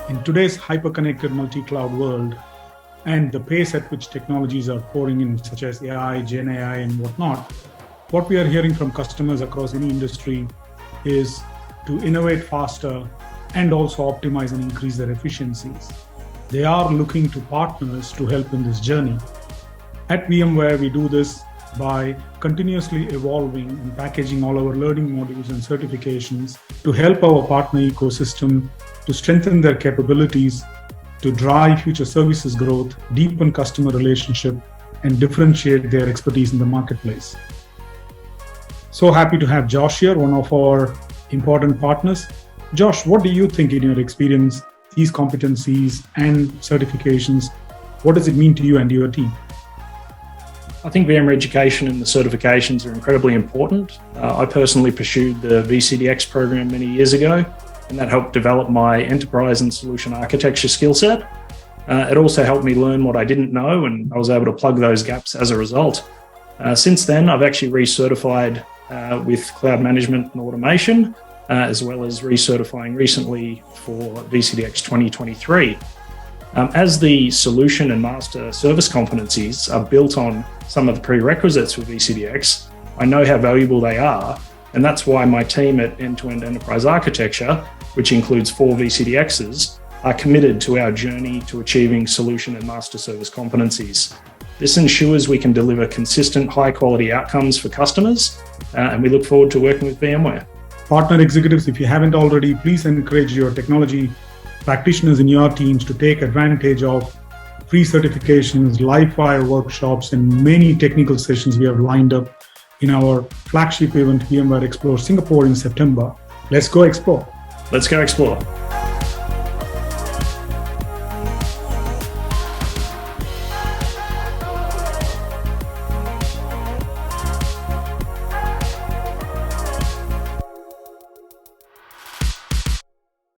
In today's hyper-connected multi-cloud world and the pace at which technologies are pouring in, such as AI, Gen AI, and whatnot, what we are hearing from customers across any industry is to innovate faster and also optimize and increase their efficiencies. They are looking to partners to help in this journey. At VMware, we do this by continuously evolving and packaging all our learning modules and certifications to help our partner ecosystem to strengthen their capabilities, to drive future services growth, deepen customer relationship, and differentiate their expertise in the marketplace. So happy to have Josh here, one of our important partners. Josh, what do you think in your experience, these competencies and certifications, what does it mean to you and your team? I think VMware education and the certifications are incredibly important. I personally pursued the VCDX program many years ago, and that helped develop my enterprise and solution architecture skill set. It also helped me learn what I didn't know, and I was able to plug those gaps as a result. Since then, I've actually recertified with cloud management and automation, as well as recertifying recently for VCDX 2023. As the solution and master service competencies are built on some of the prerequisites for VCDX, I know how valuable they are, and that's why my team at End-to-End Enterprise Architecture, which includes 4 VCDXs, are committed to our journey to achieving solution and master service competencies. This ensures we can deliver consistent, high-quality outcomes for customers, and we look forward to working with VMware. Partner executives, if you haven't already, please encourage your technology practitioners in your teams to take advantage of free certifications, Livefire workshops, and many technical sessions we have lined up in our flagship event, VMware Explore Singapore in September. Let's go explore. Let's go explore.